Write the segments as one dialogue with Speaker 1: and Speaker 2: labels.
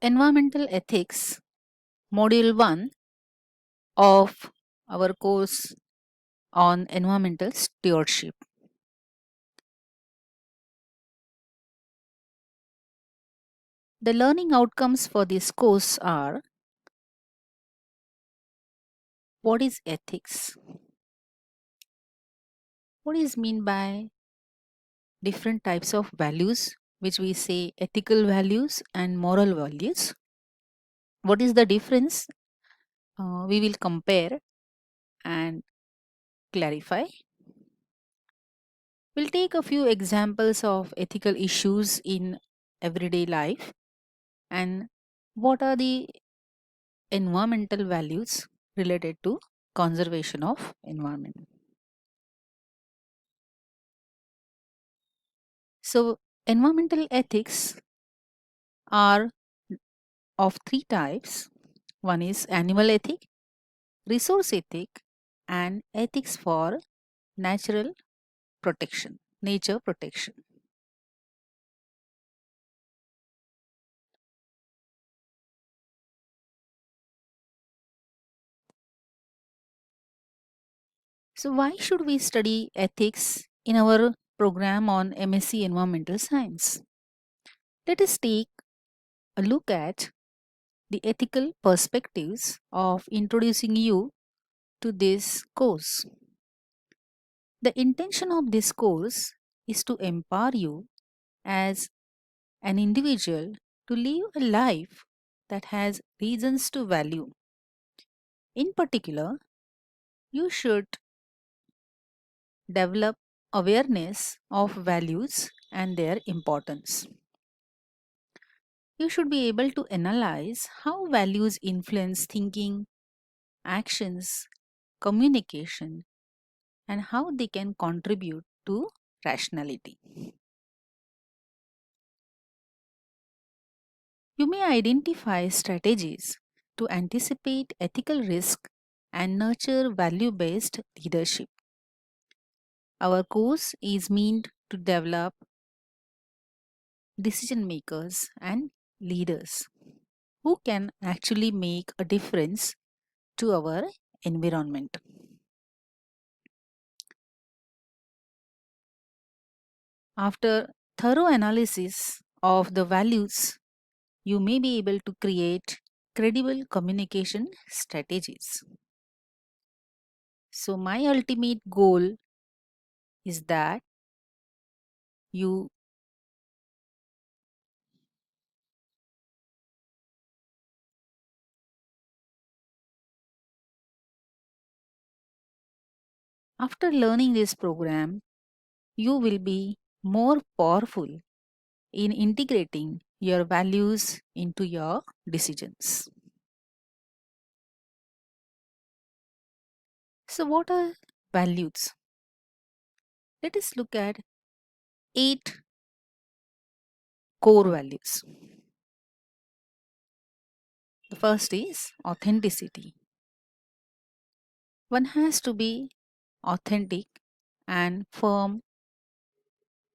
Speaker 1: Environmental Ethics, Module 1 of our course on environmental stewardship. The learning outcomes for this course are: what is ethics? What is mean by different types of values, which we say ethical values and moral values? What is the difference? We will compare and clarify. We'll take a few examples of ethical issues in everyday life and what are the environmental values related to conservation of environment. So environmental ethics are of three types. One is animal ethic, resource ethic, and ethics for natural protection, nature protection. So why should we study ethics in our program on MSc Environmental Science? Let us take a look at the ethical perspectives of introducing you to this course. The intention of this course is to empower you as an individual to live a life that has reasons to value. In particular, you should develop awareness of values and their importance. You should be able to analyze how values influence thinking, actions, communication, and how they can contribute to rationality. You may identify strategies to anticipate ethical risk and nurture value based leadership. Our course is meant to develop decision makers and leaders who can actually make a difference to our environment. After thorough analysis of the values, you may be able to create credible communication strategies. So, my ultimate goal is that you, after learning this program, you will be more powerful in integrating your values into your decisions. So, what are values? Let us look at 8 core values. The first is authenticity. One has to be authentic and firm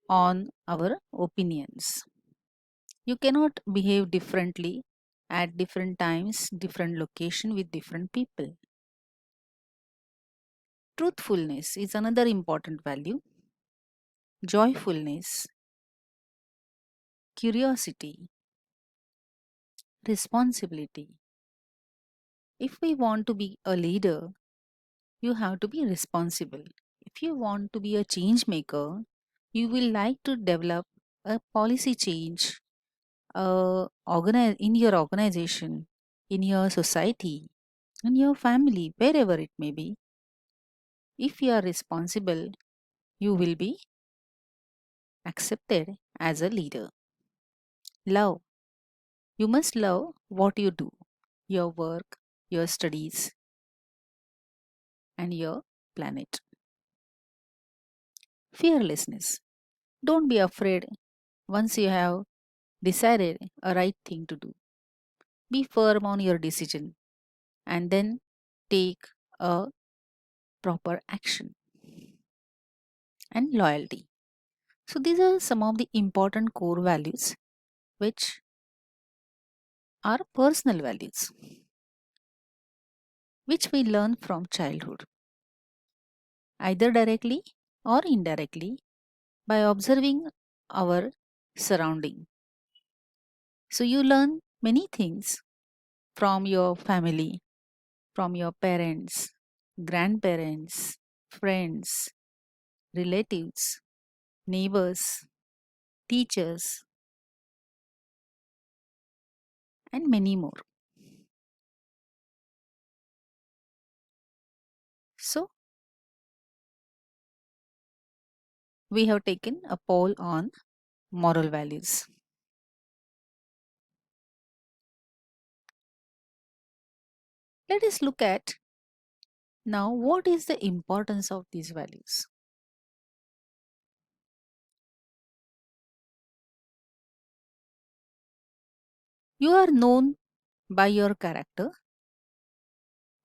Speaker 1: on our opinions. You cannot behave differently at different times, different location with different people. Truthfulness is another important value. Joyfulness, curiosity, responsibility. If we want to be a leader, you have to be responsible. If you want to be a change maker, you will like to develop a policy change in your organization, in your society, in your family, wherever it may be. If you are responsible, you will be accepted as a leader. Love. You must love what you do, your work, your studies, and your planet. Fearlessness. Don't be afraid once you have decided a right thing to do. Be firm on your decision and then take a proper action. And loyalty. So, these are some of the important core values which are personal values, which we learn from childhood, either directly or indirectly by observing our surrounding. So you learn many things from your family, from your parents, grandparents, friends, relatives, neighbors, teachers, and many more. So we have taken a poll on moral values. Let us look at now what is the importance of these values. You are known by your character,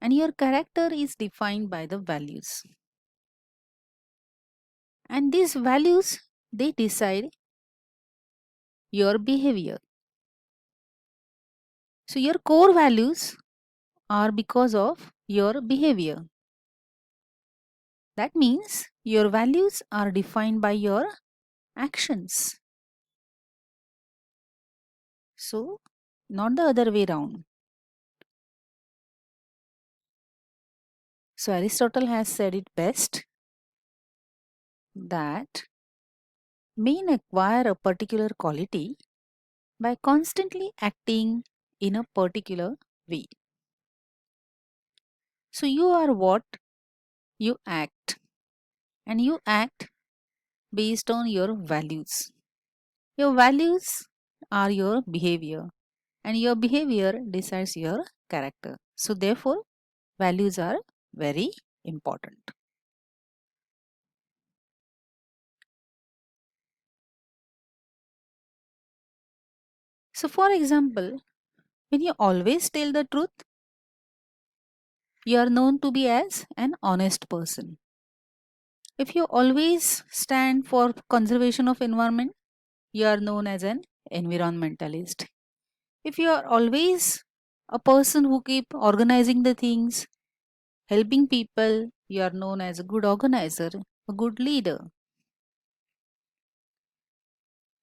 Speaker 1: and your character is defined by the values. And these values they decide your behavior. So your core values are because of your behavior. That means your values are defined by your actions. So not the other way around. So Aristotle has said it best that men acquire a particular quality by constantly acting in a particular way. So you are what you act, and you act based on your values. Your values are your behavior, and your behavior decides your character. So therefore, values are very important. So for example, when you always tell the truth, you are known to be as an honest person. If you always stand for conservation of environment, you are known as an environmentalist. If you are always a person who keep organizing the things, helping people, you are known as a good organizer, a good leader.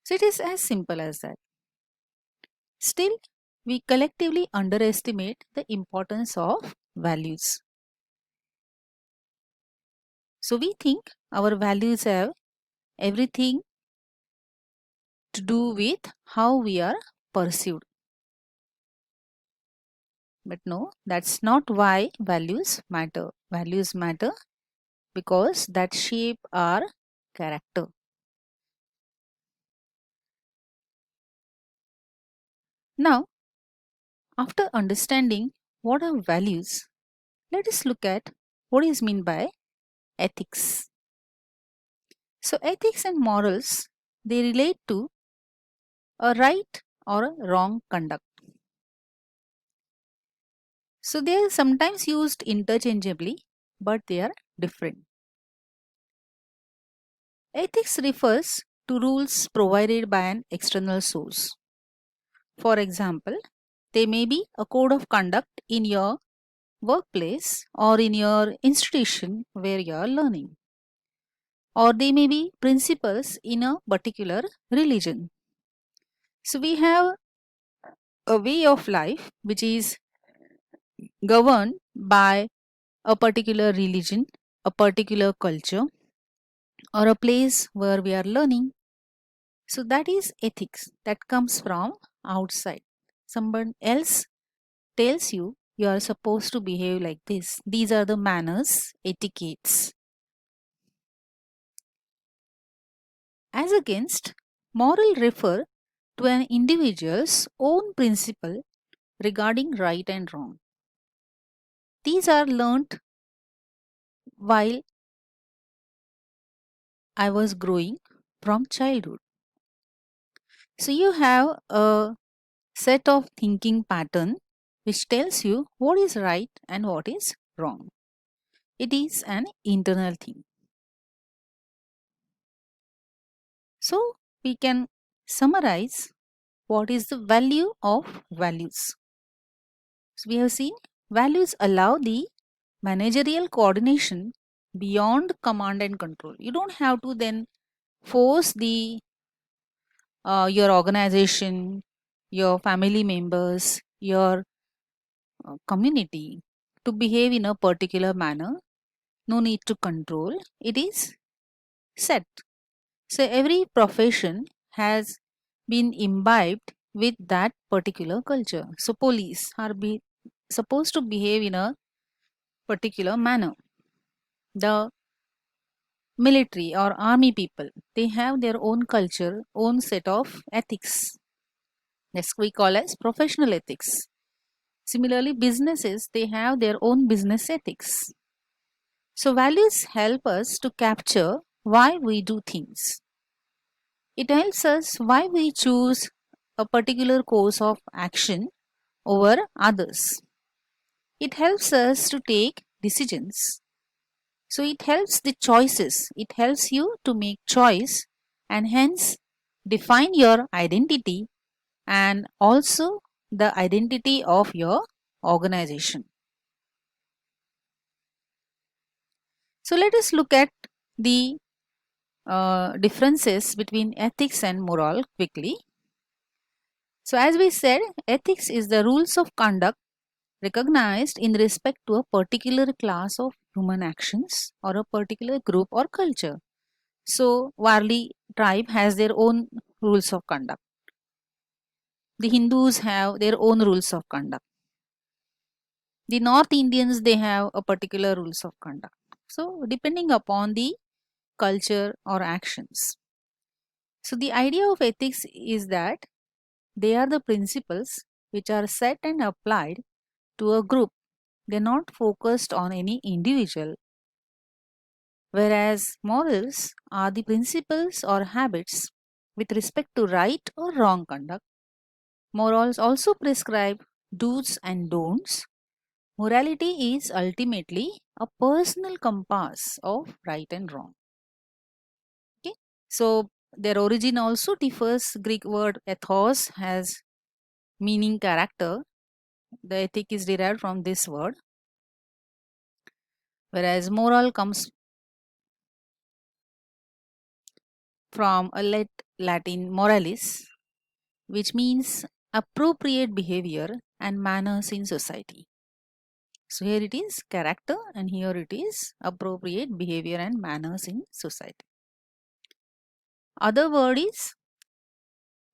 Speaker 1: So it is as simple as that. Still, we collectively underestimate the importance of values. So we think our values have everything to do with how we are perceived. But no, that's not why values matter. Values matter because that shape our character. Now, after understanding what are values, let us look at what is meant by ethics. So ethics and morals they relate to a right or a wrong conduct. So they are sometimes used interchangeably, but they are different. Ethics refers to rules provided by an external source. For example, they may be a code of conduct in your workplace or in your institution where you are learning, or they may be principles in a particular religion. So we have a way of life which is governed by a particular religion, a particular culture, or a place where we are learning. So that is ethics that comes from outside. Someone else tells you you are supposed to behave like this. These are the manners, etiquettes. As against, moral refer to an individual's own principle regarding right and wrong. These are learnt while I was growing from childhood. So you have a set of thinking pattern which tells you what is right and what is wrong. It is an internal thing. So we can summarize what is the value of values. So we have seen values allow the managerial coordination beyond command and control. You don't have to then force the your organization, your family members, your community to behave in a particular manner. No need to control. It is set. So every profession has been imbibed with that particular culture. So police are supposed to behave in a particular manner. The military or army people, they have their own culture, own set of ethics. That's we call as professional ethics. Similarly, businesses, they have their own business ethics. So values help us to capture why we do things. It tells us why we choose a particular course of action over others. It helps us to take decisions. So it helps the choices. It helps you to make choice and hence define your identity and also the identity of your organization. So let us look at the differences between ethics and moral quickly. So as we said, ethics is the rules of conduct recognized in respect to a particular class of human actions or a particular group or culture. So Warli tribe has their own rules of conduct. The Hindus have their own rules of conduct. The North Indians, they have a particular rules of conduct. So depending upon the culture or actions. So the idea of ethics is that they are the principles which are set and applied to a group. They're not focused on any individual. Whereas morals are the principles or habits with respect to right or wrong conduct. Morals also prescribe do's and don'ts. Morality is ultimately a personal compass of right and wrong. Okay, so their origin also differs. Greek word ethos has meaning character. The ethic is derived from this word, whereas moral comes from a Latin moralis, which means appropriate behavior and manners in society. So here it is character and here it is appropriate behavior and manners in society. Other word is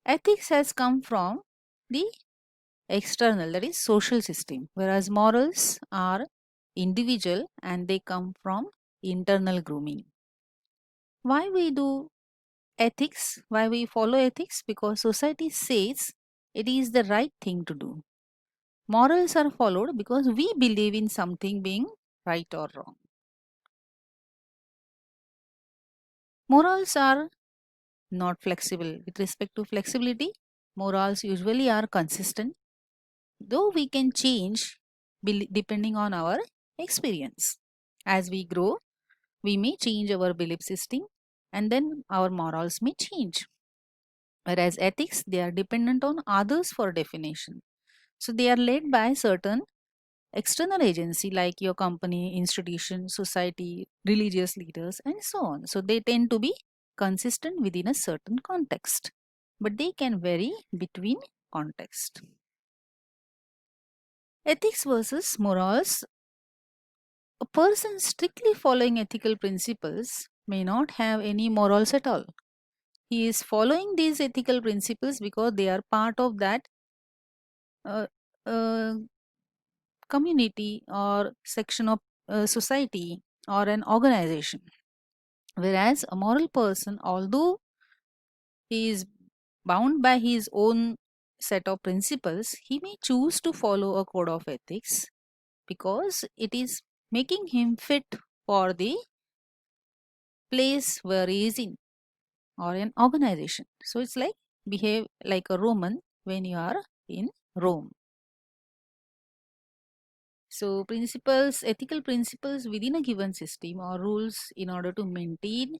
Speaker 1: ethics has come from the external, that is social system, whereas morals are individual and they come from internal grooming. Why we do ethics? Why we follow ethics? Because society says it is the right thing to do. Morals are followed because we believe in something being right or wrong. Morals are not flexible. With respect to flexibility, morals usually are consistent, though we can change depending on our experience. As we grow, we may change our belief system and then our morals may change. Whereas ethics, they are dependent on others for definition. So they are led by certain external agency like your company, institution, society, religious leaders, and so on. So they tend to be consistent within a certain context, but they can vary between context. Ethics versus morals. A person strictly following ethical principles may not have any morals at all. He is following these ethical principles because they are part of that uh, uh, community or section of society or an organization. Whereas a moral person, although he is bound by his own set of principles, he may choose to follow a code of ethics because it is making him fit for the place where he is in or an organization. So it's like behave like a Roman when you are in Rome. So principles, ethical principles within a given system or rules in order to maintain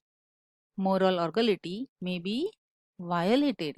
Speaker 1: moral orgality may be violated